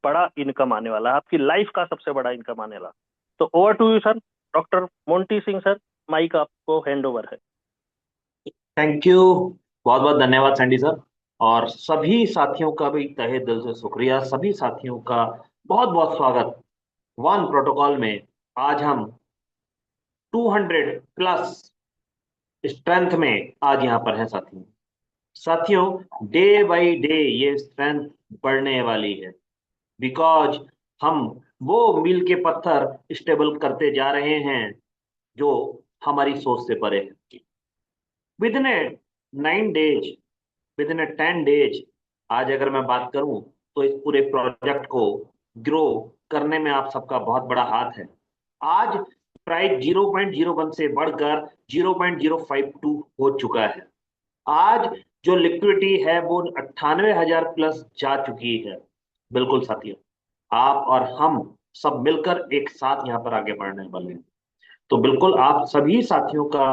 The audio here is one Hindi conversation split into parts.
बड़ा इनकम आने वाला है, आपकी लाइफ का सबसे बड़ा इनकम आने वाला। तो over to you sir, doctor Monty Singh sir, mike आपको हैंड ओवर है। Thank you. बहुत बहुत धन्यवाद सैंडी सर। और सभी साथियों का भी तहे दिल से शुक्रिया। सभी साथियों का बहुत बहुत स्वागत वन प्रोटोकॉल में। आज हम 200 प्लस स्ट्रेंथ में आज यहाँ पर हैं साथियों। साथियों, डे बाय डे ये स्ट्रेंथ बढ़ने वाली है। बिकॉज हम वो मील के पत्थर स्टेबल करते जा रहे हैं जो हमारी सोच से परे है। With in 9 days, with in 10 days, आज अगर मैं बात करूं तो इस पूरे प्रोजेक्ट को ग्रो करने में आप सबका बहुत बड़ा हाथ है। आज प्राइस 0.01 से बढ़कर 0.052 हो चुका है। आज जो लिक्विडिटी है वो 98,000 प्लस जा चुकी है। बिल्कुल साथियों, आप और हम सब मिलकर एक साथ यहाँ पर आगे बढ़ने वाले हैं। तो बिल्कुल आप सभी साथियों का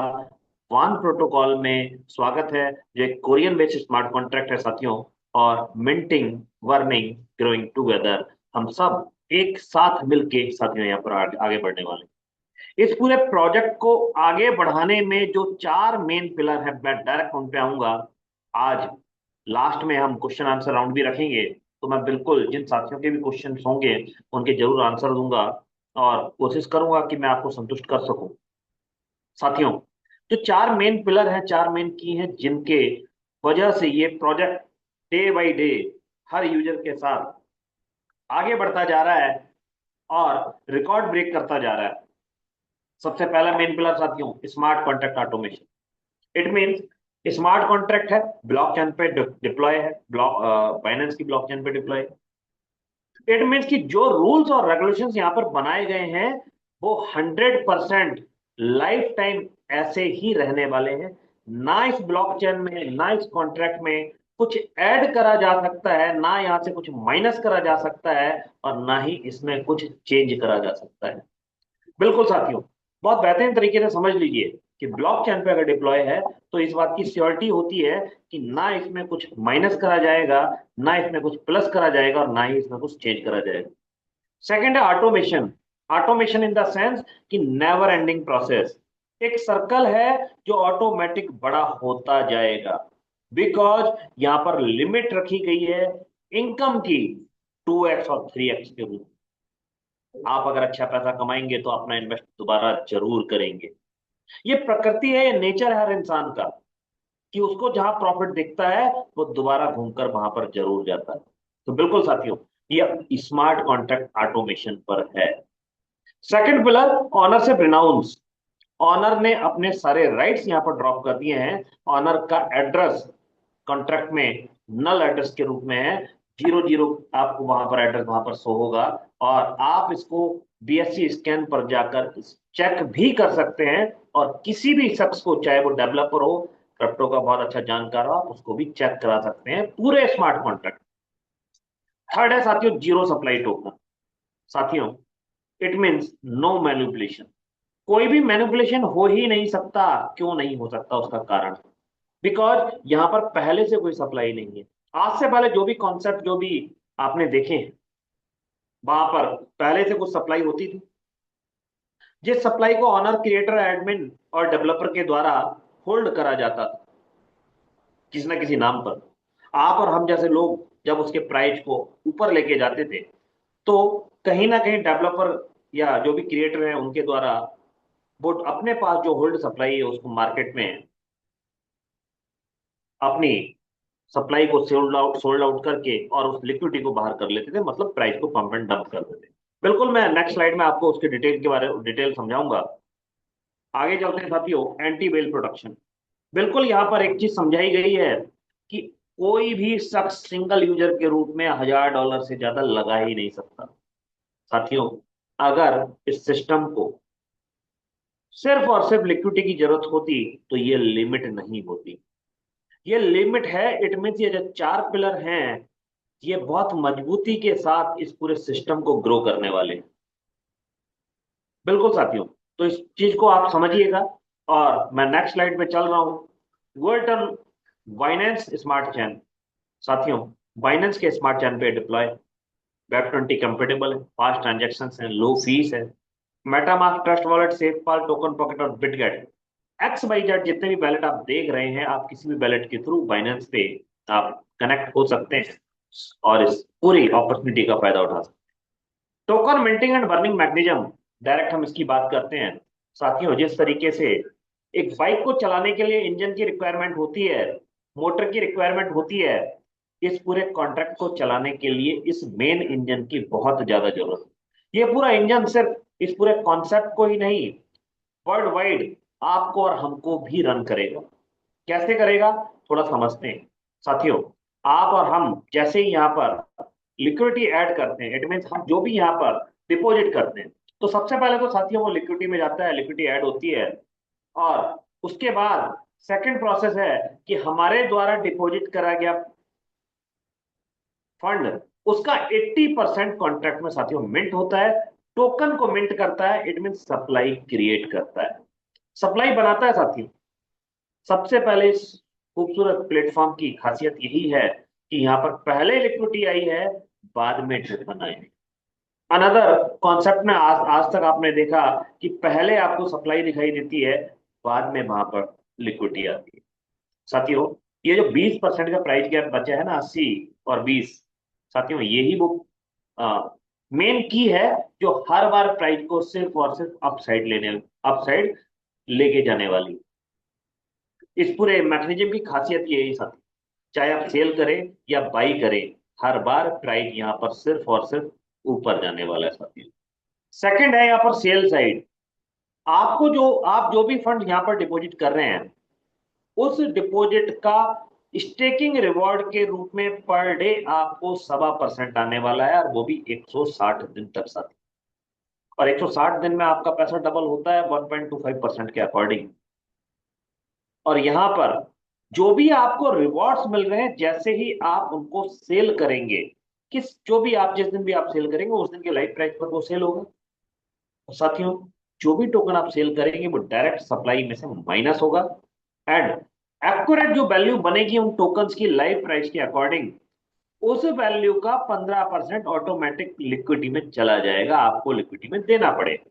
वान प्रोटोकॉल में स्वागत है, जो एक कोरियन बेस्ड स्मार्ट कॉन्ट्रैक्ट है साथियों। और मिंटिंग, वर्निंग, ग्रोइंग टुगेदर, हम सब एक साथ मिलके साथियों यहाँ पर आगे बढ़ने वाले हैं। इस पूरे प्रोजेक्ट को आगे बढ़ाने में जो चार मेन पिलर है, मैं डायरेक्ट उन पे आऊंगा। आज लास्ट में हम क्वेश्चन आंसर राउंड भी रखेंगे, तो मैं बिल्कुल जिन साथियों के भी क्वेश्चन होंगे उनके जरूर आंसर दूंगा और कोशिश करूंगा कि मैं आपको संतुष्ट कर सकूं। साथियों, जो चार मेन पिलर हैं, चार मेन की हैं, जिनके वजह से ये project day by day her user के साथ आगे बढ़ता जा रहा है और रिकॉर्ड ब्रेक करता जा रहा है। सबसे पहला मेन पिलर साथियों, smart contract automation. It means smart contract है, ब्लॉकचेन पे डिप्लॉय है, ब्लॉक बाइनेंस की ब्लॉकचेन पे डिप्लॉय है। इट मीन्स कि जो रूल्स और रेगुलेशंस यहाँ पर बनाए गए हैं वो 100% लाइफ टाइम ऐसे ही रहने वाले हैं। ना इस ब्लॉकचेन में, ना इस कॉन्ट्रैक्ट में कुछ ऐड करा जा सकता है, ना यहाँ से कुछ माइनस करा जा सकता है, और ना ही इसमें कुछ चेंज करा जा सकता है। बिल्कुल साथियों, बहुत बेहतरीन तरीके से समझ लीजिए कि ब्लॉकचेन पे अगर डिप्लॉय है तो इस बात की श्योरिटी होती है कि ना इसमें कुछ माइनस करा जाएगा, ना इसमें कुछ प्लस करा जाएगा, और ना ही इसमें कुछ चेंज करा जाएगा। सेकंड है automation. Automation in the sense कि नेवर एंडिंग प्रोसेस, एक सर्कल है जो ऑटोमेटिक बड़ा होता जाएगा। बिकॉज यहां पर लिमिट रखी गई है इनकम की 2x और 3x के रूप में। आप अगर अच्छा पैसा कमाएंगे तो अपना इन्वेस्ट दोबारा जरूर करेंगे। ये प्रकृति है, ये नेचर है हर इंसान का, कि उसको जहां प्रॉफिट दिखता है वो दोबारा घूमकर वहां पर जरूर जाता है। तो बिल्कुल साथियों, ये स्मार्ट कॉन्ट्रैक्ट ऑटोमेशन पर है। Second pillar, ownership renounce. Owner ने अपने सारे राइट्स यहां पर ड्रॉप कर दिए हैं। ऑनर का एड्रेस कॉन्ट्रैक्ट में नल एड्रेस के रूप में है। 00 आपको वहां पर एड्रेस वहां पर शो होगा, और आप इसको बीएससी स्कैन पर जाकर चेक भी कर सकते हैं। और किसी भी शख्स को, चाहे वो डेवलपर हो, क्रिप्टो का बहुत अच्छा जानकार हो, आप उसको भी चेक करा सकते हैं पूरे स्मार्ट कॉन्ट्रैक्ट। थर्ड है साथियों, जीरो सप्लाई टोकन। साथियों, इट मीन्स नो मैनिपुलेशन। कोई भी मैनिपुलेशन हो ही नहीं सकता। क्यों नहीं हो सकता? उसका कारण, बिकॉज यहां पर पहले से कोई सप्लाई नहीं है। आज से पहले जो भी कॉन्सेप्ट, जो भी आपने देखे हैं, वहां पर पहले से कुछ सप्लाई होती थी। जिस सप्लाई को ऑनर, क्रिएटर, एडमिन और डेवलपर के द्वारा होल्ड करा जाता था किसी ना किसी नाम पर, आप और हम जैसे लोग जब उसके प्राइस को ऊपर लेके जाते थे, तो कहीं ना कहीं डेवलपर या जो भी क्रिएटर है उनके द्वारा वो अपने पास जो होल्ड सप्लाई है उसको मार्केट में अपनी सप्लाई को सोल्ड आउट करके और उस लिक्विडिटी को बाहर कर लेते थे, मतलब प्राइस को पंप एंड डंप कर देते थे। बिल्कुल, मैं नेक्स्ट स्लाइड में आपको उसके डिटेल के बारे में डिटेल समझाऊंगा। आगे चलते हैं साथियों, एंटी वेल प्रोटेक्शन। बिल्कुल, यहाँ पर एक चीज समझाई गई है कि कोई भी शख्स सिंगल यूजर के रूप में $1000 से ज्यादा लगा ही नहीं सकता। साथियों, अगर इस सिस्टम को सिर्फ और सिर्फ लिक्विडिटी की जरूरत होती तो ये लिमिट नहीं होती। ये लिमिट है। इट मीन्स ये जो चार पिलर हैं, ये बहुत मजबूती के साथ इस पूरे सिस्टम को ग्रो करने वाले हैं। बिल्कुल साथियों, तो इस चीज को आप समझिएगा। और मैं नेक्स्ट स्लाइड पे चल रहा हूं। Word term, Binance smart chain. साथियों, बाइनेंस के स्मार्ट चैन पे डिप्लॉय। वेब 20 कंफर्टेबल है, फास्ट ट्रांजेक्शन है, लो फीस है। MetaMask, Trust Wallet, SafePal, Token Pocket और बिटगेट, एक्स वाई जेड जितने भी वैलेट आप देख रहे हैं, आप किसी भी वैलेट के थ्रू बाइनेंस पे आप कनेक्ट हो सकते हैं और इस पूरी अपॉर्चुनिटी का फायदा उठा सकते हैं। Token minting and burning mechanism, direct हम इसकी बात करते हैं। साथियों, जिस तरीके से एक बाइक को चलाने के लिए इंजन की रिक्वायरमेंट होती है, मोटर की रिक्वायरमेंट होती है, इस पूरे कॉन्ट्रैक्ट को चलाने के लिए इस मेन इंजन की बहुत ज्यादा जरूरत है। ये पूरा इंजन सिर्फ इस पूरे कॉन्सेप्ट को ही नहीं, वर्ल्ड वाइड आपको और हमको भी रन करेगा। कैसे करेगा, थोड़ा समझते हैं। साथियों, आप और हम जैसे ही यहाँ पर लिक्विडिटी ऐड करते हैं, इट मीन हम जो भी यहाँ पर डिपॉजिट करते हैं, तो सबसे पहले तो साथियों वो लिक्विडिटी में जाता है, लिक्विडिटी ऐड होती है, और उसके बाद सेकंड प्रोसेस है कि हमारे द्वारा डिपॉजिट करा गया फंड, उसका 80% कॉन्ट्रैक्ट में साथियों मिंट होता है, टोकन को मिंट करता है, इट मीन सप्लाई क्रिएट करता है, सप्लाई बनाता है साथियों। सबसे पहले इस खूबसूरत प्लेटफॉर्म की खासियत यही है कि यहाँ पर पहले लिक्विडिटी आई है, बाद में टोकन आए। अनदर कॉन्सेप्ट में आज आज तक आपने देखा कि पहले आपको सप्लाई दिखाई देती है, बाद में वहां पर लिक्विडिटी आती है। साथियों, ये जो 20% का प्राइस गैप बचा है ना, 80 और 20, साथियों यही वो मेन की है जो हर बार प्राइस को सिर्फ और सिर्फ अपसाइड लेके जाने वाली। इस पूरे मैकेनिज्म की खासियत ये है साथी, चाहे आप सेल करें या बाई करें, हर बार प्राइस यहाँ पर सिर्फ और सिर्फ ऊपर जाने वाला है साथी। सेकंड है यहाँ पर सेल साइड। आप जो भी फंड यहाँ पर डिपॉजिट कर रहे हैं, उस डिपॉजिट का स्टेकिंग रिवॉर्ड के रूप में पर डे आपको 7% आने वाला है, और वो भी 160 दिन तक साथी। और 160 दिन में आपका पैसा डबल होता है 1.25% के अकॉर्डिंग। और यहाँ पर जो भी आपको रिवॉर्ड्स मिल रहे हैं, जैसे ही आप उनको सेल करेंगे, जो भी आप जिस दिन भी आप सेल करेंगे, उस दिन के लाइव प्राइस पर वो सेल होगा। और साथियों, जो भी टोकन आप सेल करेंगे वो डायरेक्ट सप्लाई में से माइनस होगा, एंड एक्यूरेट जो वैल्यू बनेगी उन टोकन्स की लाइव प्राइस के अकॉर्डिंग, उस वैल्यू का 15% ऑटोमेटिक लिक्विडिटी में चला जाएगा, आपको लिक्विडिटी में देना पड़ेगा।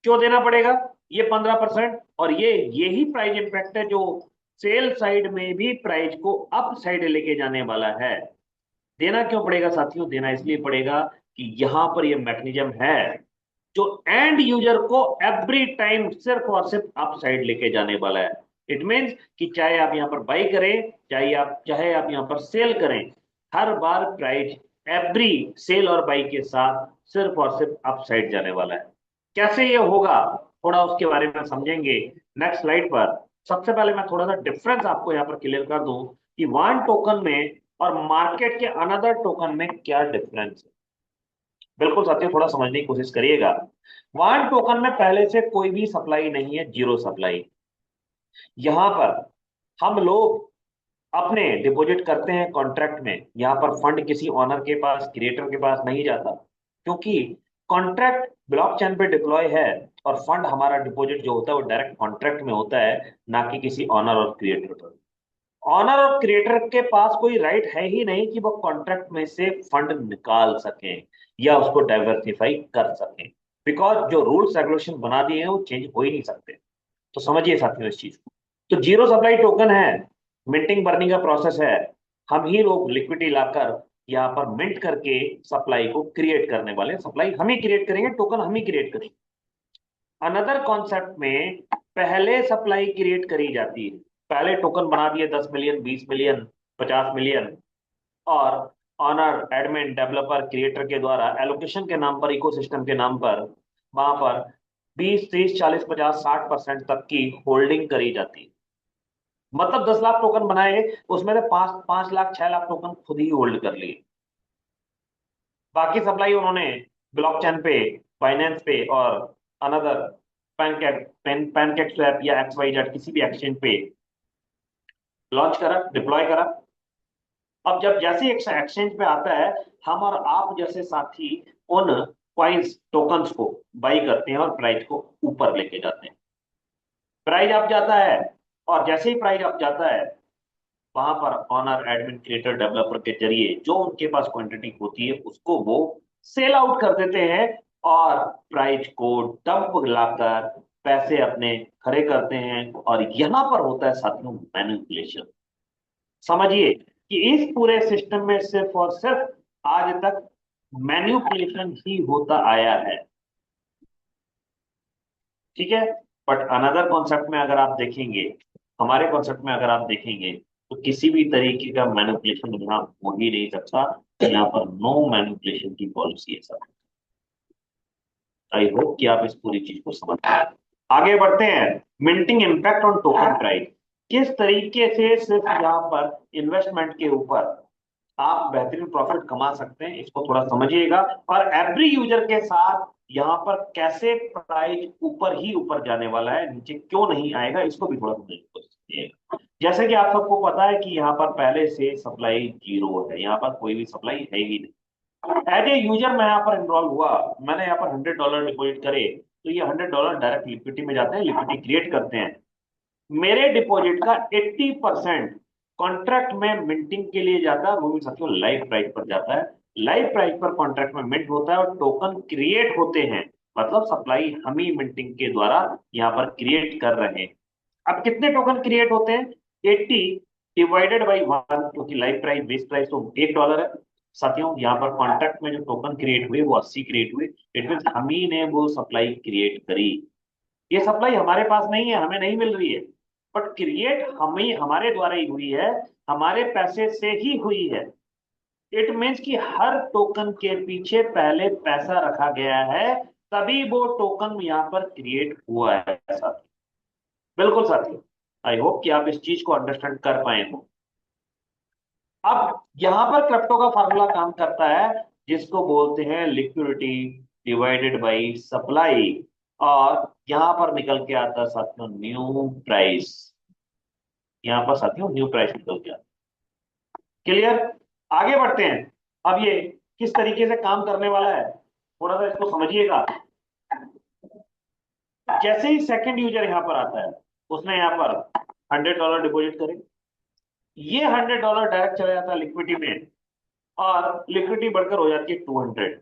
क्यों देना पड़ेगा ये 15%? और यही प्राइस इंपैक्ट है जो सेल साइड में भी प्राइस को अप साइड लेके जाने वाला है। देना क्यों पड़ेगा साथियों? देना इसलिए पड़ेगा कि यहां पर ये मैकेनिज्म है जो एंड यूजर को एवरी टाइम सिर्फ और सिर्फ अप साइड लेके जाने वाला है। इट मीन्स कि चाहे आप यहां पर बाई करें, चाहे आप यहां पर सेल करें, हर बार प्राइस एवरी सेल और बाई के साथ सिर्फ और सिर्फ अप साइड जाने वाला है। कैसे ये होगा, थोड़ा उसके बारे में समझेंगे नेक्स्ट स्लाइड पर। सबसे पहले मैं थोड़ा सा डिफरेंस आपको यहाँ पर क्लियर कर दूं कि वन टोकन में और मार्केट के अनदर टोकन में क्या डिफरेंस है। बिल्कुल साथियों, थोड़ा समझने की कोशिश करिएगा। वन टोकन में पहले से कोई भी सप्लाई नहीं है, जीरो सप्लाई। यहां पर हम लोग अपने डिपॉजिट करते हैं कॉन्ट्रैक्ट में, यहाँ पर फंड किसी ऑनर के पास, क्रिएटर के पास नहीं जाता, क्योंकि कॉन्ट्रैक्ट ब्लॉकचेन पे डिप्लॉय है, और फंड हमारा डिपॉजिट जो होता है वो डायरेक्ट कॉन्ट्रैक्ट में होता है, ना कि किसी ऑनर और क्रिएटर पर। ऑनर और क्रिएटर के पास कोई राइट है ही नहीं कि वो कॉन्ट्रैक्ट में से फंड निकाल सकें या उसको डाइवर्सिफाई कर सकें, बिकॉज जो रूल्स रेगुलेशन बना दिए हैं वो चेंज हो ही नहीं सकते। तो समझिए साथियों इस चीज को। तो जीरो सप्लाई टोकन है, मिंटिंग बर्निंग का प्रोसेस है, हम ही लोग लिक्विडिटी लाकर यहाँ पर मिंट करके सप्लाई को क्रिएट करने वाले हैं। सप्लाई हम ही क्रिएट करेंगे, टोकन हम ही क्रिएट करेंगे। अनदर कॉन्सेप्ट में पहले सप्लाई क्रिएट करी जाती है, पहले टोकन बना दिए 10 मिलियन, 20 मिलियन, 50 मिलियन, और ऑनर, एडमिन, डेवलपर, क्रिएटर के द्वारा एलोकेशन के नाम पर, इकोसिस्टम के नाम पर वहां पर 20, 30, 40, 50, 60% तक की होल्डिंग करी जाती है। मतलब 10 लाख टोकन बनाए, उसमें से 5 5 लाख 6 लाख टोकन खुद ही होल्ड कर लिए, बाकी सप्लाई उन्होंने ब्लॉकचेन पे, बाइनेंस पे और अनदर पैनकेक स्वैप या XYZ किसी भी एक्सचेंज पे लॉन्च करा, डिप्लॉय करा। अब जब जैसे एक एक्सचेंज पे आता है, हम और आप जैसे साथी उन कॉइन्स, टोकन्स को बाई करते हैं और प्राइस को ऊपर लेके जाते हैं। प्राइस अप जाता है, और जैसे ही प्राइस अप जाता है, वहां पर ऑनर एडमिन क्रिएटर डेवलपर के जरिए जो उनके पास क्वांटिटी होती है उसको वो सेल आउट कर देते हैं और प्राइस को डंप लाकर पैसे अपने खड़े करते हैं। और यहां पर होता है साथियों मैनिपुलेशन। समझिए कि इस पूरे सिस्टम में सिर्फ और सिर्फ आज तक मैनिपुलेशन ही होता आया है। ठीक है। बट अनदर कॉन्सेप्ट में अगर आप देखेंगे, हमारे कॉन्सेप्ट में अगर आप देखेंगे, तो किसी भी तरीके का मैनिपुलेशन यहाँ हो ही नहीं सकता। यहाँ पर नो मैनिपुलेशन की पॉलिसी है सर। आई होप कि आप इस पूरी चीज को समझ पाए। आगे बढ़ते हैं। Minting impact on token price. किस तरीके से सिर्फ यहाँ पर इन्वेस्टमेंट के ऊपर आप बेहतरीन प्रॉफिट कमा सकते हैं, इसको थोड़ा समझिएगा। और एवरी यूजर के साथ यहाँ पर कैसे प्राइस ऊपर ही ऊपर जाने वाला है, नीचे क्यों नहीं आएगा, इसको भी थोड़ा समझने की कोशिश कीजिएगा। जैसे कि आप सबको पता है कि यहाँ पर पहले से सप्लाई जीरो है, यहाँ पर कोई भी सप्लाई है ही नहीं। एज ए यूजर मैं यहाँ पर इनरोल हुआ, मैंने यहाँ पर $100 डिपॉजिट करे, तो ये $100 डायरेक्ट लिक्विडिटी में जाते हैं, लिक्विडिटी क्रिएट करते हैं। मेरे डिपॉजिट का 80% कॉन्ट्रैक्ट में मिंटिंग के लिए जाता है, वो भी साथियों लाइव प्राइस पर जाता है। लाइव प्राइस पर कॉन्ट्रैक्ट में मिंट होता है और टोकन क्रिएट होते हैं, मतलब सप्लाई हम ही मिंटिंग के द्वारा यहाँ पर क्रिएट कर रहे हैं। अब कितने टोकन क्रिएट होते हैं? 80 डिवाइडेड बाई 1, क्योंकि लाइव प्राइस बेस प्राइस तो $1 है। साथियों यहाँ पर कॉन्ट्रैक्ट में जो टोकन क्रिएट हुए वो 80 क्रिएट हुए। इट मीन हम ही ने वो सप्लाई क्रिएट करी। ये सप्लाई हमारे पास नहीं है, हमें नहीं मिल रही है, बट क्रिएट हमें हमारे द्वारा ही हुई है, हमारे पैसे से ही हुई है। इट मीन्स कि हर टोकन के पीछे पहले पैसा रखा गया है, तभी वो टोकन यहाँ पर क्रिएट हुआ है साथियों। बिल्कुल साथियों, आई होप कि आप इस चीज को अंडरस्टैंड कर पाए हो। अब यहां पर क्रिप्टो का फार्मूला काम करता है, जिसको बोलते हैं लिक्विडिटी डिवाइडेड बाई सप्लाई। और यहां पर निकल के आता है साथियों न्यू प्राइस। यहां पर साथियों न्यू प्राइस निकल के आता है। क्लियर? आगे बढ़ते हैं। अब ये किस तरीके से काम करने वाला है, थोड़ा सा इसको समझिएगा। जैसे ही सेकंड यूजर यहां पर आता है, उसने यहां पर $100 डिपॉजिट करे, ये $100 डायरेक्ट चला जाता है लिक्विडिटी में, और लिक्विडिटी बढ़कर हो जाती है 200।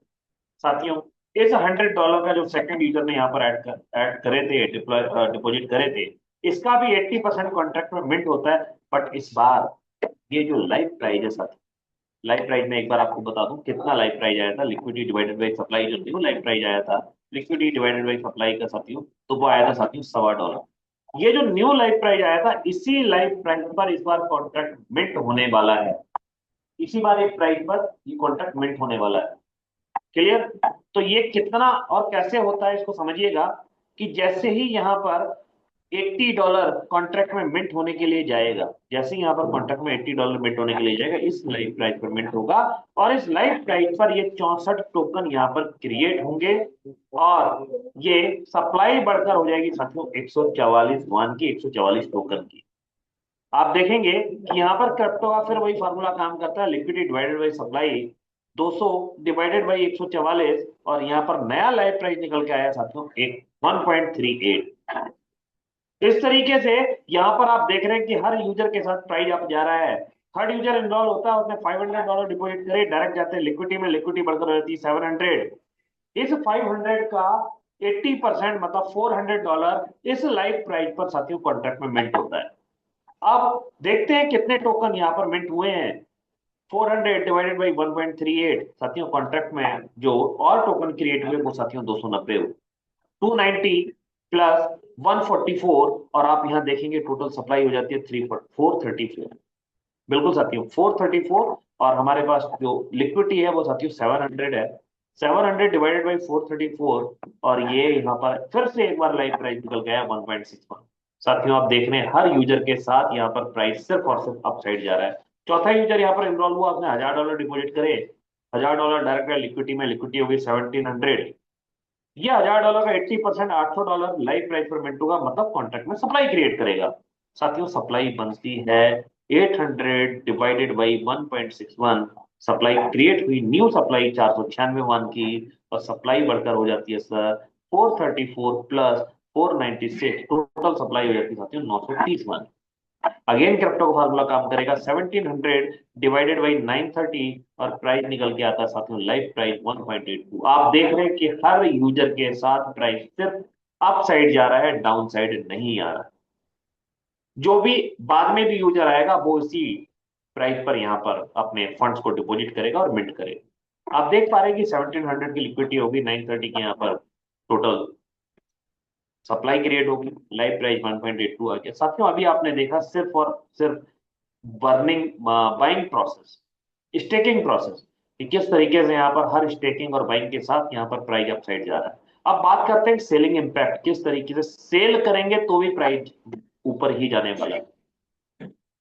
साथियों इस $100 का जो सेकंड यूजर ने यहाँ पर ऐड करे थे, डिपॉजिट करे थे, इसका भी 80% कॉन्ट्रैक्ट में मिंट होता है। बट इस बार ये जो लाइव प्राइस है साथियों, लाइव प्राइस में एक बार आपको बता दूं कितना लाइव प्राइस आया था। लिक्विडिटी डिवाइडेड बाई सप्लाई जो थी वो लाइव प्राइस आया था, लिक्विडिटी डिवाइडेड बाई सप्लाई का साथियों, तो वो आया था साथियों $1.25। ये जो न्यू लाइव प्राइस आया था, इसी लाइव प्राइस पर इस बार कॉन्ट्रैक्ट मिंट होने वाला है। इसी बार एक प्राइस पर ये कॉन्ट्रैक्ट मिंट होने वाला है। क्लियर? तो ये कितना और कैसे होता है इसको समझिएगा। कि जैसे ही यहां पर $80 कॉन्ट्रैक्ट में मिंट होने के लिए जाएगा, जैसे ही यहां पर कॉन्ट्रैक्ट में $80 मिंट होने के लिए जाएगा, इस लाइव प्राइस पर मिंट होगा, और इस लाइव प्राइस पर ये 64 टोकन यहां पर क्रिएट होंगे, और ये सप्लाई बढ़कर हो जाएगी साथियों 144 वन की, 144 टोकन की। आप देखेंगे कि यहाँ पर क्रिप्टो का फिर वही फार्मूला काम करता है, liquidity divided by supply 200 divided by 144, और यहाँ पर नया लाइव प्राइस निकल के आया साथियों 1.38। इस तरीके से यहाँ पर आप देख रहे हैं कि हर यूजर के साथ प्राइस अप जा रहा है। थर्ड यूजर इनरोल होता है, उसने $500 डिपॉजिट करे, डायरेक्ट जाते हैं लिक्विडिटी में, लिक्विडिटी बढ़कर हो जाती है 700। इस 500 का 80% मतलब $400 इस लाइव प्राइस पर साथियों कॉन्ट्रैक्ट में मिंट होता है। अब देखते हैं कितने टोकन यहाँ पर मिंट हुए हैं। 400 डिवाइडेड बाई 1.38 साथियों, कॉन्ट्रैक्ट में जो और टोकन क्रिएट हुए वो साथियों 290 हुए। 290 प्लस 144, और आप यहाँ देखेंगे टोटल सप्लाई हो जाती है 434। बिल्कुल साथियों 434, और हमारे पास जो लिक्विडिटी है वो साथियों 700 है। 700 डिवाइडेड बाई 434, और ये यहाँ पर फिर से एक बार लाइव प्राइस निकल गया 1.61। साथियों आप देख रहे हैं हर यूजर के साथ यहाँ पर प्राइस सिर्फ और सिर्फ अप साइड जा रहा है। चौथा यूजर यहाँ पर इनरोल हुआ, उसने $1000 डिपॉजिट करे, $1000 डायरेक्ट लिक्विडिटी में, लिक्विडिटी होगी 1700। ये $1000 का 80% $800 लाइव प्राइस पर मिनट होगा, मतलब कॉन्ट्रैक्ट में सप्लाई क्रिएट करेगा। साथियों सप्लाई बनती है 800 डिवाइडेड बाई 1.61। सप्लाई क्रिएट हुई, न्यू सप्लाई 496 वन की, और सप्लाई बढ़कर हो जाती है सर 434 प्लस 496, टोटल सप्लाई हो जाती है साथियों 930 वन। अगेन क्रिप्टो का फार्मूला काम करेगा 1700 डिवाइडेड बाई 930 और प्राइस निकल के आता है साथियों लाइव प्राइस 1.82। आप देख रहे हैं कि हर यूजर के साथ प्राइस सिर्फ अप साइड जा रहा है, डाउन साइड नहीं आ रहा है। जो भी बाद में भी यूजर आएगा वो इसी प्राइस पर यहाँ पर अपने फंड्स को डिपॉजिट करेगा और मिंट करेगा। आप देख पा रहे हैं कि 1700 की लिक्विडिटी होगी, 930 के यहाँ पर टोटल सप्लाई क्रिएट होगी, लाइव प्राइस 1.82 आ गया। साथियों अभी आपने देखा सिर्फ और सिर्फ burning buying process, staking process, कि किस तरीके से यहाँ पर हर स्टेकिंग और बाइंग के साथ यहाँ पर प्राइस अपसाइड जा रहा है। अब बात करते हैं सेलिंग इम्पैक्ट, किस तरीके से सेल करेंगे तो भी प्राइस ऊपर ही जाने वाला है।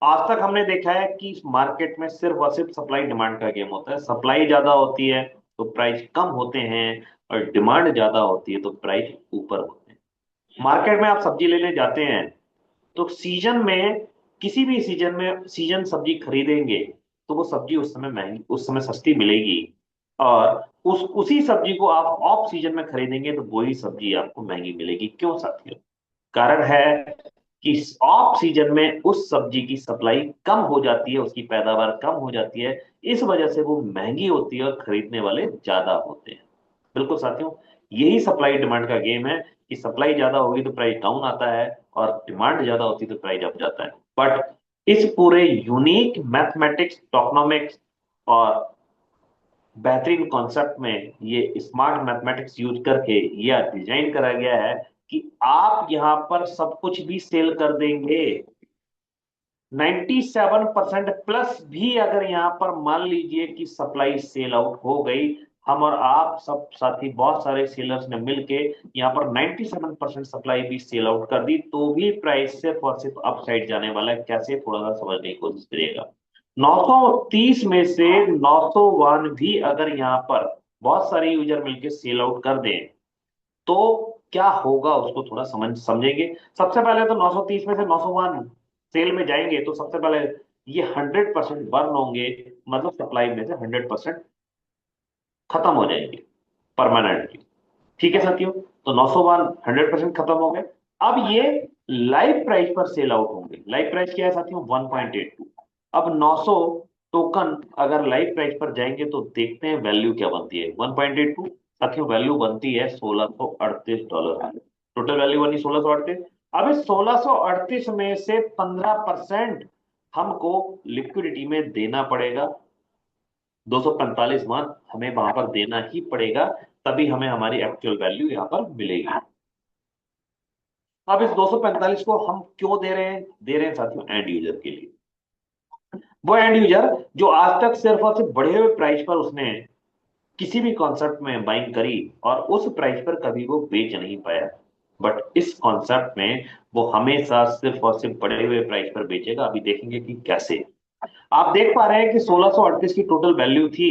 आज तक हमने देखा है कि मार्केट में सिर्फ और सिर्फ सप्लाई डिमांड का गेम होता है। सप्लाई ज्यादा होती है तो प्राइस कम होते हैं और डिमांड ज्यादा होती है तो प्राइस ऊपर होते हैं। मार्केट में आप सब्जी लेने जाते हैं तो सीजन में, किसी भी सीजन में सीजन सब्जी खरीदेंगे तो वो सब्जी उस समय महंगी, उस समय सस्ती मिलेगी। और उसी सब्जी को आप ऑफ सीजन में खरीदेंगे तो वही सब्जी आपको महंगी मिलेगी। क्यों साथियों? कारण है कि ऑफ सीजन में उस सब्जी की सप्लाई कम हो जाती है, उसकी पैदावार कम हो जाती है, इस वजह से वो महंगी होती है और खरीदने वाले ज्यादा होते हैं। बिल्कुल साथियों, यही सप्लाई डिमांड का गेम है कि सप्लाई ज्यादा होगी तो प्राइस डाउन आता है और डिमांड ज्यादा होती है तो प्राइस अप जाता है। बट इस पूरे यूनिक मैथमेटिक्स, टोक्नोमिक्स और बेहतरीन कॉन्सेप्ट में ये स्मार्ट मैथमेटिक्स यूज करके यह डिजाइन करा गया है कि आप यहां पर सब कुछ भी सेल कर देंगे। 97% प्लस भी अगर यहां पर मान लीजिए कि सप्लाई सेल आउट हो गई, हम और आप सब साथी बहुत सारे सेलर्स ने मिलके यहाँ पर 97% सप्लाई भी सेल आउट कर दी तो भी प्राइस सिर्फ और सिर्फ अपसाइड जाने वाला है। कैसे? थोड़ा सा समझने की कोशिश करिएगा। 930 में से 901 भी अगर यहाँ पर बहुत सारे यूजर मिलके सेल आउट कर दें तो क्या होगा उसको थोड़ा समझेंगे। सबसे पहले तो 930 में से 901 सेल में जाएंगे तो सबसे पहले ये 100% बर्न होंगे, मतलब सप्लाई में से 100% खत्म हो जाएंगे परमानेंटली। ठीक है साथियों, तो 901 100% खत्म हो गए। अब ये लाइव प्राइस पर सेल आउट होंगे। लाइव प्राइस क्या है साथियों? 1.82। अब 900 टोकन अगर लाइव प्राइस पर जाएंगे तो देखते हैं वैल्यू क्या बनती है। 1.82 साथियों वैल्यू बनती है $1638। टोटल वैल्यू बनी 1638। अब इस 1638 में से 15% हमको लिक्विडिटी में देना पड़ेगा। 245 मान हमें वहां पर देना ही पड़ेगा, तभी हमें हमारी एक्चुअल वैल्यू यहाँ पर मिलेगी। अब इस 245 को हम क्यों दे रहे हैं? दे रहे हैं साथियों एंड यूजर के लिए। वो एंड यूजर जो आज तक सिर्फ और सिर्फ बढ़े हुए प्राइस पर उसने किसी भी कॉन्सेप्ट में बाइंग करी और उस प्राइस पर कभी वो बेच नहीं पाया, बट इस कॉन्सेप्ट में वो हमेशा सिर्फ और सिर्फ बढ़े हुए प्राइस पर बेचेगा। अभी देखेंगे कि कैसे। आप देख पा रहे हैं कि 1638 की टोटल वैल्यू थी।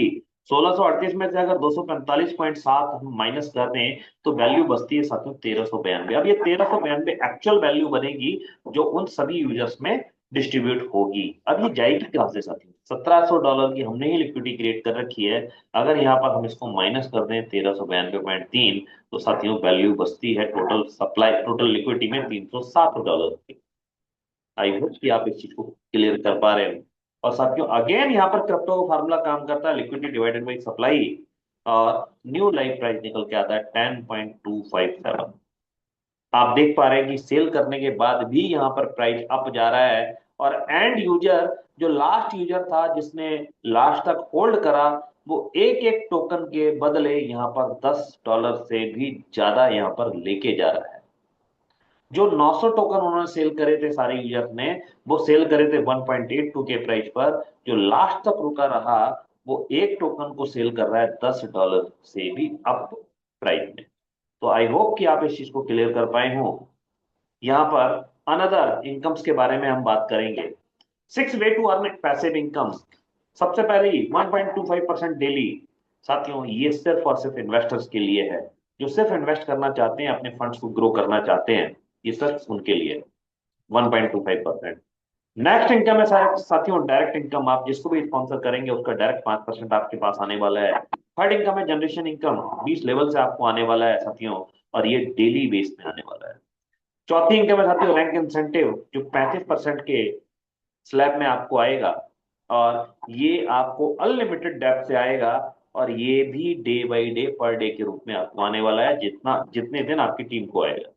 1638 में से अगर 245.7 हम माइनस कर दें तो वैल्यू बचती है साथियों 1392। अब ये 1392 एक्चुअल वैल्यू बनेगी जो उन सभी यूजर्स में डिस्ट्रीब्यूट होगी। अब ये जाएगी कहां से साथियों? $1700 की हमने ही लिक्विडिटी क्रिएट कर रखी है। अगर यहाँ पर हम इसको माइनस कर दें 1392.3 तो साथियों वैल्यू बचती है टोटल सप्लाई, टोटल लिक्विडिटी में $360 की। आई होप कि आप इस चीज को क्लियर कर पा रहे हो। और साथियों अगेन यहाँ पर क्रिप्टो का फार्मूला काम करता है लिक्विडिटी डिवाइडेड बाई सप्लाई और न्यू लाइव प्राइस निकल के आता है 10.257। आप देख पा रहे हैं कि सेल करने के बाद भी यहाँ पर प्राइस अप जा रहा है और एंड यूजर जो लास्ट यूजर था जिसने लास्ट तक होल्ड करा वो एक एक टोकन के बदले यहाँ पर $10 से भी ज्यादा यहाँ पर लेके जा रहा है। जो 900 टोकन उन्होंने सेल करे थे सारे यूजर्स ने, वो सेल करे थे 1.82 के प्राइस पर। जो लास्ट तक रुका रहा वो एक टोकन को सेल कर रहा है $10 से भी अप प्राइस में। तो आई होप कि आप इस चीज को क्लियर कर पाए हो। यहाँ पर अनदर इनकम्स के बारे में हम बात करेंगे। 6 way to earn passive income. सबसे पहले ही 1.25% डेली। साथियों ये सिर्फ और सिर्फ इन्वेस्टर्स के लिए है जो सिर्फ इन्वेस्ट करना चाहते हैं, अपने फंड्स को ग्रो करना चाहते हैं। ये सिर्फ उनके लिए 1.25%। नेक्स्ट इनकम है साथियों डायरेक्ट इनकम। आप जिसको भी स्पॉन्सर करेंगे उसका डायरेक्ट 5% आपके पास आने वाला है। थर्ड इनकम है जनरेशन इनकम, 20 लेवल से आपको आने वाला है साथियों और ये डेली बेस में आने वाला है। चौथी इनकम है साथियों रैंक इंसेंटिव, जो 35% के स्लैब में आपको आएगा, और ये आपको अनलिमिटेड डेप्थ से आएगा, और ये भी day by day per day के रूप में आपको आने वाला है, जितना जितने दिन आपकी टीम को आएगा।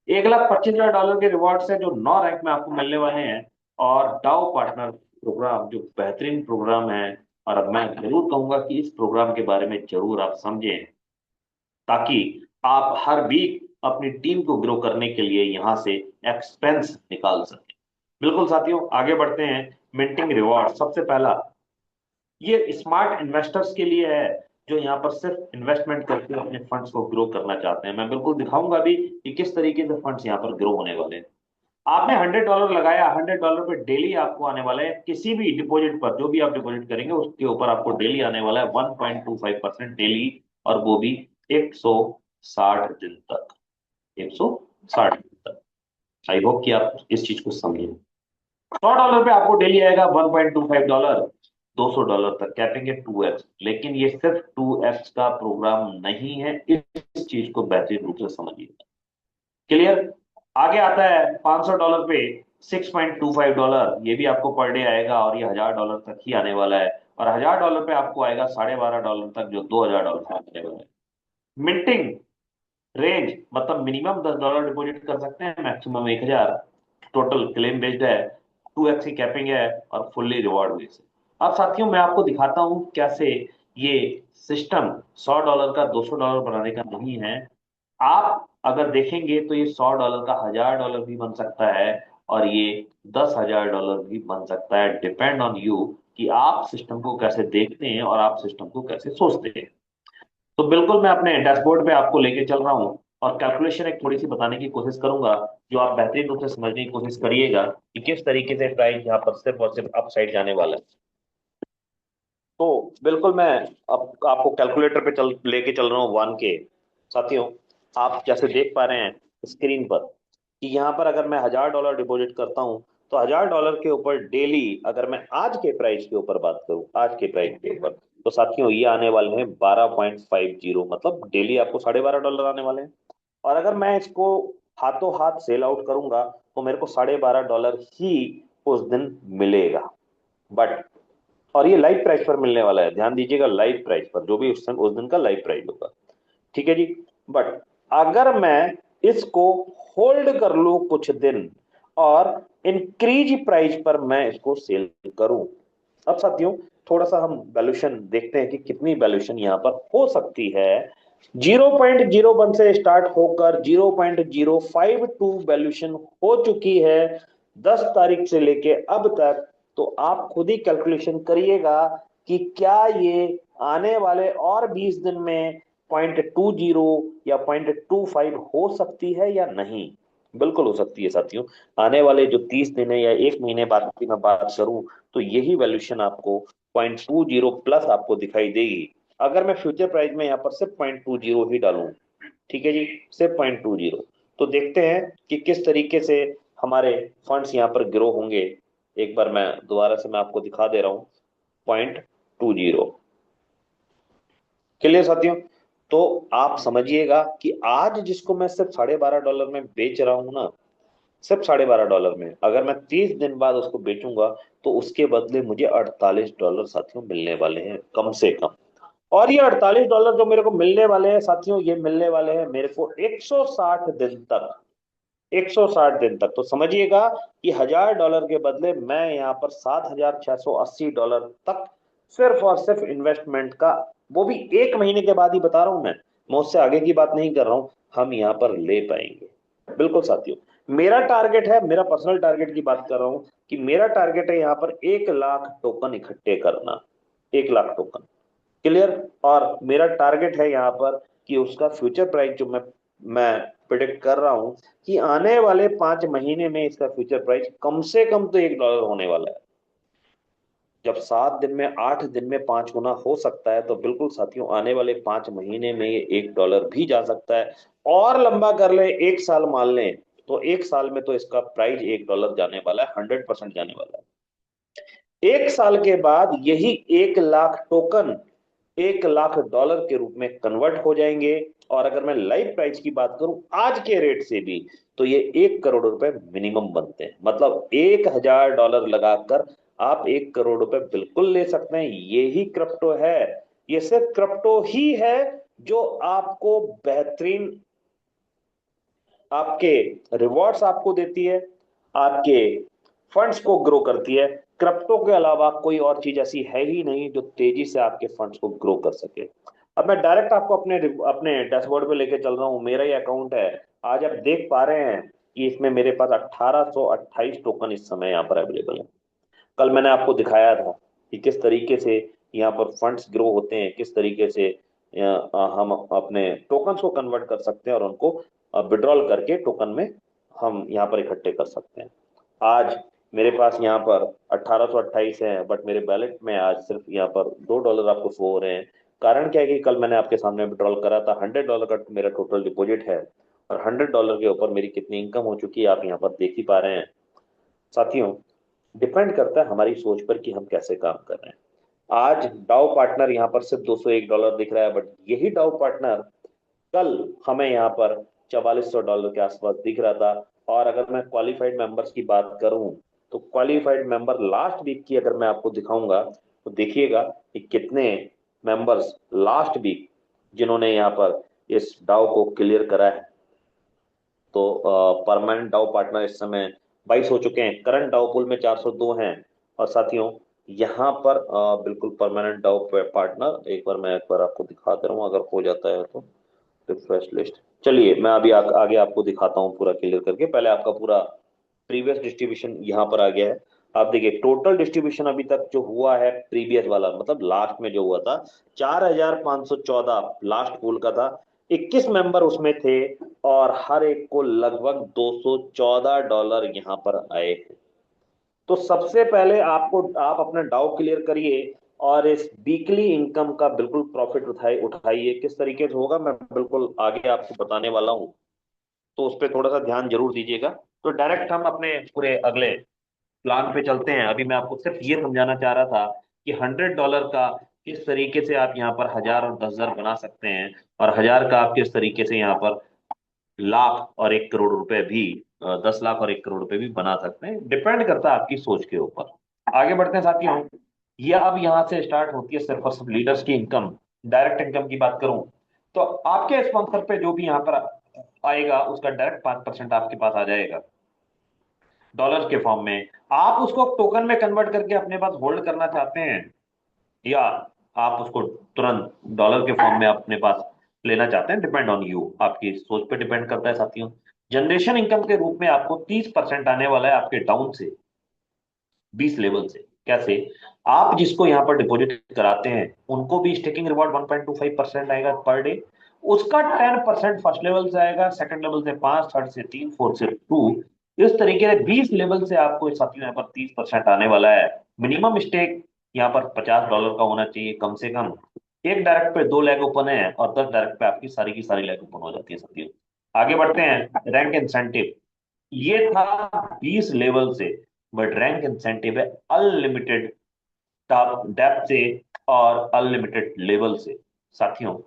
$1,25,000 के रिवॉर्ड से जो 9 रैंक में आपको मिलने वाले हैं, और डाउ पार्टनर प्रोग्राम जो बेहतरीन प्रोग्राम है। और अब मैं जरूर कहूंगा कि इस प्रोग्राम के बारे में जरूर आप समझें, ताकि आप हर वीक अपनी टीम को ग्रो करने के लिए यहां से एक्सपेंस निकाल सकें। बिल्कुल साथियों, आगे बढ़ते हैं। मिंटिंग रिवॉर्ड सबसे पहला, ये स्मार्ट इन्वेस्टर्स के लिए है, जो यहाँ पर सिर्फ इन्वेस्टमेंट करके अपने फंड्स को ग्रो करना चाहते हैं। मैं बिल्कुल दिखाऊंगा भी कि किस तरीके से फंड्स यहाँ पर ग्रो होने वाले हैं। आपने $100 लगाया, $100 पे डेली आपको आने वाला है, किसी भी डिपॉजिट पर जो भी आप डिपॉजिट करेंगे उसके ऊपर आपको डेली आने वाला है 1.25% डेली, और वो भी 160 दिन तक। 160 दिन तक। आई होप कि आप इस चीज को समझें। $100 पे आपको डेली आएगा $1.25, $200 तक कैपिंग है 2x। लेकिन ये सिर्फ 2x का प्रोग्राम नहीं है, इस चीज को बेहतरीन रूप से समझिएगा। क्लियर। आगे आता है $500 पे $6.25, ये भी आपको पर डे आएगा, और ये $1,000 तक ही आने वाला है। और $1,000 पे आपको आएगा $12.5 तक, जो $2,000 आने वाला है। मिंटिंग रेंज मतलब मिनिमम $10 डिपॉजिट कर सकते हैं, मैक्सिमम 1,000। टोटल क्लेम बेस्ड है, 2x की कैपिंग है, और फुल्ली रिवॉर्ड बेस्ड है। अब साथियों मैं आपको दिखाता हूं कैसे ये सिस्टम $100 का $200 बनाने का नहीं है। आप अगर देखेंगे तो ये $100 का $1,000 भी बन सकता है, और ये $10,000 भी बन सकता है। डिपेंड ऑन यू कि आप सिस्टम को कैसे देखते हैं और आप सिस्टम को कैसे सोचते हैं। तो बिल्कुल मैं अपने डैशबोर्ड पे आपको लेके चल रहा हूँ, और कैलकुलेशन एक थोड़ी सी बताने की कोशिश करूंगा, जो आप बेहतरीन रूप से समझने की कोशिश करिएगा कि किस तरीके से प्राइस यहाँ पर सिर्फ और सिर्फ अप साइड जाने वाला है। तो बिल्कुल मैं अब आपको कैलकुलेटर पे लेके चल रहा हूँ 1K। साथियों, आप जैसे देख पा रहे हैं स्क्रीन पर कि यहाँ पर अगर मैं $1,000 डिपॉजिट करता हूँ, तो $1,000 के ऊपर डेली, अगर मैं आज के प्राइस के ऊपर बात करूँ, आज के प्राइस के ऊपर, तो साथियों ये आने वाले हैं 12.50, मतलब डेली आपको $12.5 आने वाले हैं। और अगर मैं इसको हाथों हाथ सेल आउट करूंगा, तो मेरे को $12.5 ही उस दिन मिलेगा। बट, और ये लाइव प्राइस पर मिलने वाला है, ध्यान दीजिएगा, लाइव प्राइस पर, जो भी उस दिन का लाइव प्राइस होगा। ठीक है जी। बट अगर मैं इसको होल्ड कर लूं कुछ दिन, और इंक्रीज प्राइस पर मैं इसको सेल करूं। अब साथियों थोड़ा सा हम वैल्यूएशन देखते हैं कि कितनी वैल्यूएशन यहां पर हो सकती है। 0.01 से स्टार्ट होकर 0.052 वैल्यूएशन हो चुकी है 10 तारीख से लेके अब तक। तो आप खुद ही कैलकुलेशन करिएगा कि क्या ये आने वाले और 20 दिन में 0.20 या 0.25 हो सकती है या नहीं। बिल्कुल हो सकती है साथियों। आने वाले जो 30 दिन है या एक महीने बाद की मैं बात करूं, तो यही वैल्यूएशन आपको 0.20 प्लस आपको दिखाई देगी, अगर मैं फ्यूचर प्राइस में यहाँ पर सिर्फ 0.20 ही डालूं। ठीक है जी, सिर्फ 0.20। तो देखते हैं कि किस तरीके से हमारे फंड्स यहाँ पर ग्रो होंगे। एक बार मैं दोबारा से मैं आपको दिखा दे रहा हूँ 0.20। क्लियर साथियों। तो आप समझिएगा कि आज जिसको मैं सिर्फ $12.5 में बेच रहा हूं ना, सिर्फ $12.5 में, अगर मैं 30 दिन बाद उसको बेचूंगा, तो उसके बदले मुझे $48 साथियों मिलने वाले हैं कम से कम। और ये $48 जो मेरे को मिलने वाले हैं साथियों, ये मिलने वाले हैं मेरे को 160 दिन तक। 160 दिन तक। तो समझिएगा कि $1,000 के बदले मैं यहाँ पर $7,680 तक सिर्फ और सिर्फ इन्वेस्टमेंट का, वो भी एक महीने के बाद ही बता रहा हूं मैं उससे आगे की बात नहीं कर रहा हूं, हम यहाँ पर ले पाएंगे। बिल्कुल साथियों, मेरा टारगेट है, मेरा पर्सनल टारगेट की बात कर रहा हूं, कि मेरा टारगेट है यहाँ पर 1,00,000 टोकन इकट्ठे करना। 1,00,000 टोकन। क्लियर। और मेरा टारगेट है यहाँ पर कि उसका फ्यूचर प्राइस जो मैं प्रिडिक्ट कर रहा हूं, कि आने वाले 5 महीने में इसका फ्यूचर प्राइस कम से कम तो $1 होने वाला है। जब 7 दिन में 8 दिन में 5 गुना हो सकता है, तो बिल्कुल साथियों आने वाले 5 महीने में ये $1 भी जा सकता है। और लंबा कर ले, 1 साल मान लें, तो 1 साल में तो इसका प्राइस $1 जाने वाला है, 100% जाने वाला है। 1 साल के बाद यही 1,00,000 टोकन 1 लाख डॉलर के रूप में कन्वर्ट हो जाएंगे। और अगर मैं लाइव प्राइस की बात करूं आज के रेट से भी, तो ये 1 करोड़ रुपए मिनिमम बनते हैं। मतलब $1,000 लगाकर आप 1 करोड़ रुपए बिल्कुल ले सकते हैं। ये ही क्रिप्टो है। ये सिर्फ क्रिप्टो ही है जो आपको बेहतरीन आपके रिवॉर्ड्स आपको देती है, आपके फंड्स को ग्रो करती है। क्रिप्टो के अलावा कोई और चीज ऐसी है ही नहीं जो तेजी से आपके फंड्स को ग्रो कर सके। अब मैं डायरेक्ट आपको अपने अपने डैशबोर्ड पे लेके चल रहा हूँ। मेरा ही अकाउंट है। आज आप देख पा रहे हैं कि इसमें मेरे पास 1828 टोकन इस समय यहाँ पर अवेलेबल है। कल मैंने आपको दिखाया था कि किस तरीके से यहाँ पर फंड्स ग्रो होते हैं, किस तरीके से हम अपने टोकन्स को कन्वर्ट कर सकते हैं और उनको विड्रॉल करके टोकन में हम यहाँ पर इकट्ठे कर सकते हैं। आज मेरे पास यहाँ पर 1828 है, बट मेरे बैलेट में आज सिर्फ यहाँ पर $2 आपको शो हो रहे हैं। कारण क्या है कि कल मैंने आपके सामने विड्रॉल करा था। $100 का मेरा टोटल डिपॉजिट है और $100 के ऊपर मेरी कितनी इनकम हो चुकी है आप यहाँ पर देख ही पा रहे हैं। साथियों, डिपेंड करता है हमारी सोच पर कि हम कैसे काम कर रहे हैं। आज डाउ पार्टनर यहाँ पर सिर्फ $201 दिख रहा है, बट यही डाउ पार्टनर कल हमें यहाँ पर $4400 के आसपास दिख रहा था। और अगर मैं क्वालिफाइड मेंबर्स की बात करूं, तो क्वालिफाइड मेंबर लास्ट वीक की अगर मैं आपको दिखाऊंगा तो देखिएगा कि कितने मेंबर्स लास्ट वीक जिन्होंने यहाँ पर इस डाउ को क्लियर करा है। तो परमानेंट डाउ पार्टनर इस समय 22 हो चुके हैं। करंट डाउ पुल में 402 हैं। और साथियों, यहाँ पर बिल्कुल परमानेंट डाउ पार्टनर एक बार मैं एक बार आपको दिखा दे रहा हूँ, अगर हो जाता है तो रिफ्रेश लिस्ट। चलिए मैं अभी आगे आपको दिखाता हूँ पूरा क्लियर करके। पहले आपका पूरा प्रीवियस डिस्ट्रीब्यूशन यहाँ पर आ गया है। आप देखिए टोटल डिस्ट्रीब्यूशन अभी तक जो हुआ है प्रीवियस वाला, मतलब लास्ट में जो हुआ था 4514 लास्ट पूल का था। 21 मेंबर उसमें थे और हर एक को लगभग $214 यहाँ पर आए हैं। तो सबसे पहले आपको आप अपना डाउ क्लियर करिए और इस वीकली इनकम का बिल्कुल प्रॉफिट उठाइए। किस तरीके से होगा मैं बिल्कुल आगे आपको बताने वाला हूँ, तो उस पर थोड़ा सा ध्यान जरूर दीजिएगा। तो डायरेक्ट हम अपने पूरे अगले प्लान पे चलते हैं। अभी मैं आपको सिर्फ ये समझाना चाह रहा था कि $100 का किस तरीके से आप यहाँ पर 1000 और 10,000 बना सकते हैं, और 1000 का आप किस तरीके से यहाँ पर लाख और 1 करोड़ रुपए भी 10 लाख और 1 करोड़ रुपए भी बना सकते हैं। डिपेंड करता है आपकी सोच के ऊपर। आगे बढ़ते हैं साथियों। ये अब यहाँ से स्टार्ट होती है सिर्फ और सिर्फ लीडर्स की इनकम। डायरेक्ट इनकम की बात करूं तो आपके स्पॉन्सर पे जो भी यहाँ पर आएगा उसका डायरेक्ट 5% आपके पास आ जाएगा डॉलर के फॉर्म में। आप उसको टोकन में कन्वर्ट करके अपने पास होल्ड करना चाहते हैं, या आप उसको तुरंत डॉलर के फॉर्म में अपने पास लेना चाहते हैं, डिपेंड ऑन यू। आपकी सोच पे डिपेंड करता है साथियों। जनरेशन इनकम के रूप में आपको 30% आने वाला है आपके डाउन से 20 लेवल से। कैसे? आप जिसको यहाँ पर डिपॉजिट कराते हैं उनको भी स्टेकिंग रिवॉर्ड 1.25% आएगा पर डे। उसका 10% फर्स्ट लेवल से आएगा, सेकंड लेवल से 5, थर्ड से 3, फोर्थ से 2। इस तरीके से 20 लेवल से आपको साथियों यहाँ पर 30% आने वाला है। मिनिमम स्टेक यहाँ पर $50 का होना चाहिए कम से कम। एक डायरेक्ट पे 2 लेग ओपन है और 10 डायरेक्ट पे आपकी सारी की सारी लेग ओपन हो जाती है साथियों। आगे बढ़ते हैं। रैंक इंसेंटिव ये था 20 लेवल से, बट रैंक इंसेंटिव है अनलिमिटेड टॉप डेप्थ से और अनलिमिटेड लेवल से। साथियों,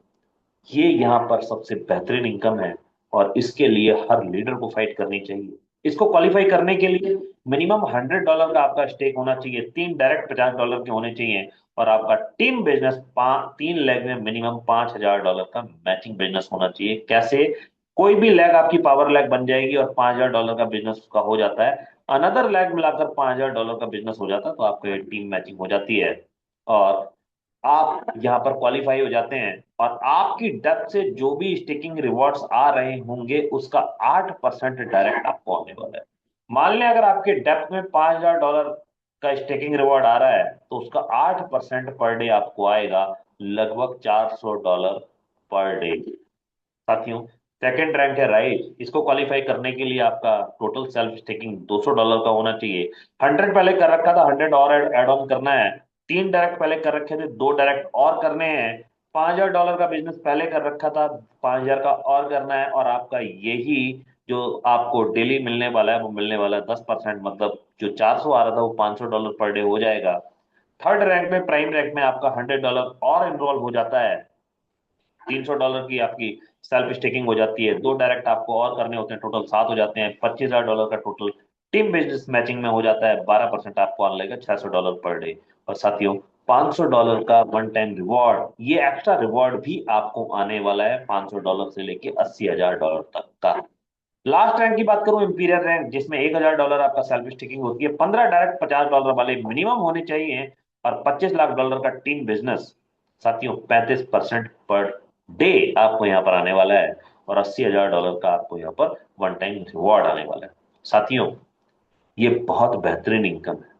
ये यहाँ पर सबसे बेहतरीन इनकम है और इसके लिए हर लीडर को फाइट करनी चाहिए। इसको क्वालिफाई करने के लिए मिनिमम $100 का आपका स्टेक होना चाहिए, 3 डायरेक्ट $50 के होने चाहिए, और आपका टीम बिजनेस 3 लेग में मिनिमम $5000 का मैचिंग बिजनेस होना चाहिए। कैसे? कोई भी लेग आपकी पावर लेग बन जाएगी और $5000 का बिजनेस उसका हो जाता है, अनदर लेग मिलाकर $5000 का बिजनेस हो जाता है, तो आपको टीम मैचिंग हो जाती है और आप यहाँ पर क्वालिफाई हो जाते हैं। और आपकी डेप्थ से जो भी स्टेकिंग रिवॉर्ड्स आ रहे होंगे उसका 8% डायरेक्ट आपको आने वाला है। मान लें अगर आपके डेप्थ में $5000 का स्टेकिंग रिवॉर्ड आ रहा है तो उसका 8% पर डे आपको आएगा, लगभग $400 पर डे। साथियों, सेकंड रैंक है राइज। इसको क्वालिफाई करने के लिए आपका टोटल सेल्फ स्टेकिंग $200 का होना चाहिए। 100 पहले कर रखा था, 100 और एड ऑन करना है। 3 डायरेक्ट पहले कर रखे थे, 2 डायरेक्ट और करने हैं। $5000 का बिजनेस पहले कर रखा था, 5000 का और करना है। और आपका यही जो आपको डेली मिलने वाला है वो मिलने वाला है 10%, मतलब जो 400 आ रहा था वो $500 पर डे हो जाएगा। थर्ड रैंक में, प्राइम रैंक में आपका $100 और इनरोल हो जाता है। $300 की आपकी सेल्फ स्टेकिंग हो जाती है, 2 डायरेक्ट आपको और करने होते हैं, टोटल 7 हो जाते हैं, $25,000 का टोटल टीम बिजनेस मैचिंग में हो जाता है। 12% आपको आने लगेगा, $600 पर डे। और साथियों, $500 का वन टाइम रिवॉर्ड, ये एक्स्ट्रा रिवॉर्ड भी आपको आने वाला है, $500 से लेके $80,000 तक का। लास्ट रैंक की बात करूं, इंपीरियर रैंक, जिसमें $1,000 आपका सेल्फ स्टिकिंग होती है, 15 डायरेक्ट $50 वाले मिनिमम होने चाहिए, और $25 लाख का टीम बिजनेस। साथियों, 35% पर डे आपको यहाँ पर आने वाला है, और $80,000 का आपको यहाँ पर वन टाइम रिवॉर्ड आने वाला है। साथियों, ये बहुत बेहतरीन इनकम है।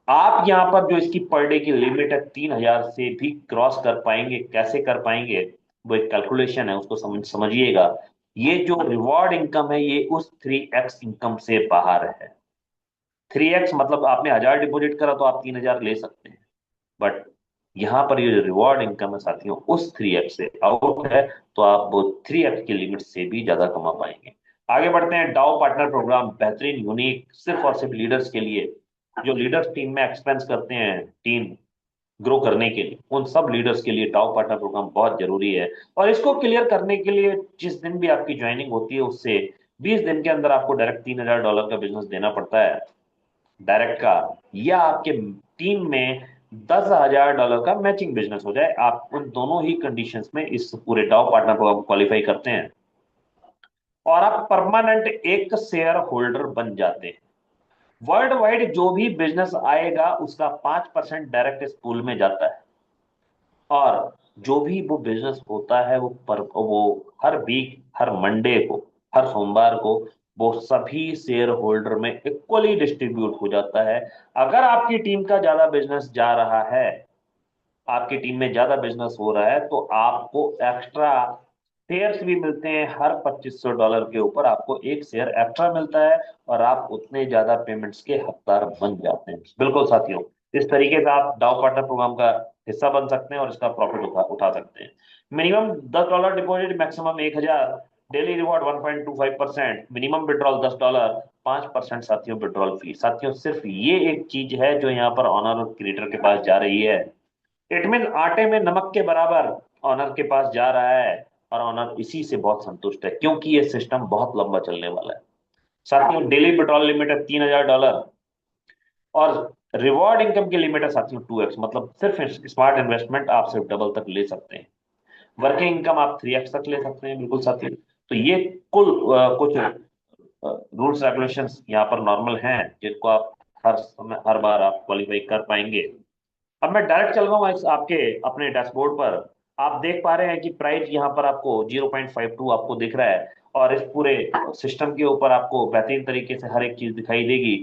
आप यहाँ पर जो इसकी पर डे की लिमिट है 3,000 से भी क्रॉस कर पाएंगे। कैसे कर पाएंगे, वो एक कैलकुलेशन है, उसको समझिएगा। ये जो रिवॉर्ड इनकम है, ये उस 3x इनकम से बाहर है। 3x मतलब आपने 1,000 डिपॉजिट करा तो आप 3,000 ले सकते हैं, बट यहाँ पर ये जो रिवॉर्ड इनकम है साथियों, उस 3x से आउट है, तो आप वो 3x की लिमिट से भी ज्यादा कमा पाएंगे। आगे बढ़ते हैं। डाउ पार्टनर प्रोग्राम, बेहतरीन, यूनिक, सिर्फ और सिर्फ लीडर्स के लिए। जो लीडर्स टीम में एक्सपेंस करते हैं टीम ग्रो करने के लिए, उन सब लीडर्स के लिए डाउ पार्टनर प्रोग्राम बहुत जरूरी है। और इसको क्लियर करने के लिए जिस दिन भी आपकी ज्वाइनिंग होती है, उससे 20 दिन के अंदर आपको डायरेक्ट $3,000 का बिजनेस देना पड़ता है, डायरेक्ट का, या आपके टीम में $10,000 का मैचिंग बिजनेस हो जाए। आप उन दोनों ही कंडीशंस में इस पूरे डाउ पार्टनर प्रोग्राम को क्वालिफाई करते हैं, और आप परमानेंट एक शेयर होल्डर बन जाते हैं। वर्ल्ड वाइड जो भी बिजनेस आएगा, उसका 5% डायरेक्ट इस पूल में जाता है, और जो भी वो बिजनेस होता है, वो हर वीक, हर मंडे को, हर सोमवार को, वो सभी शेयर होल्डर में इक्वली डिस्ट्रीब्यूट हो जाता है। अगर आपकी टीम का ज्यादा बिजनेस जा रहा है, आपकी टीम में ज्यादा बिजनेस हो रहा है, तो आपको एक्स्ट्रा शेयर्स भी मिलते हैं। हर $2,500 के ऊपर आपको एक शेयर एक्स्ट्रा मिलता है, और आप उतने ज्यादा पेमेंट्स के हकदार बन जाते हैं। बिल्कुल साथियों, इस तरीके से आप डाउ पार्टनर प्रोग्राम का हिस्सा बन सकते हैं और इसका प्रॉफिट उठा सकते हैं। Minimum $10 deposit, maximum 1,000। Daily reward 1.25%, minimum withdrawal $10, 5% साथियों विड्रॉल फी। साथियों, सिर्फ ये एक चीज है जो यहाँ पर ऑनर और क्रिएटर के पास जा रही है। इट मीन आटे में नमक के बराबर ऑनर के पास जा रहा है, और ऑनर इसी से बहुत संतुष्ट है, क्योंकि ये सिस्टम बहुत लंबा चलने वाला है। साथियों, डेली पेट्रोल लिमिट है $3,000, और रिवॉर्ड इनकम की लिमिट है साथियों 2x, मतलब सिर्फ स्मार्ट इन्वेस्टमेंट आप सिर्फ डबल तक ले सकते हैं। वर्किंग इनकम आप 3x तक ले सकते हैं। बिल्कुल साथियों, तो ये कुल कुछ रूल्स रेगुलेशंस यहाँ पर नॉर्मल हैं, जिनको आप हर समय, हर बार आप क्वालिफाई कर पाएंगे। अब मैं डायरेक्ट चल रहा हूँ आपके अपने डैशबोर्ड पर। आप देख पा रहे हैं कि प्राइस यहाँ पर आपको 0.52 आपको दिख रहा है, और इस पूरे सिस्टम के ऊपर आपको बेहतरीन तरीके से हर एक चीज दिखाई देगी।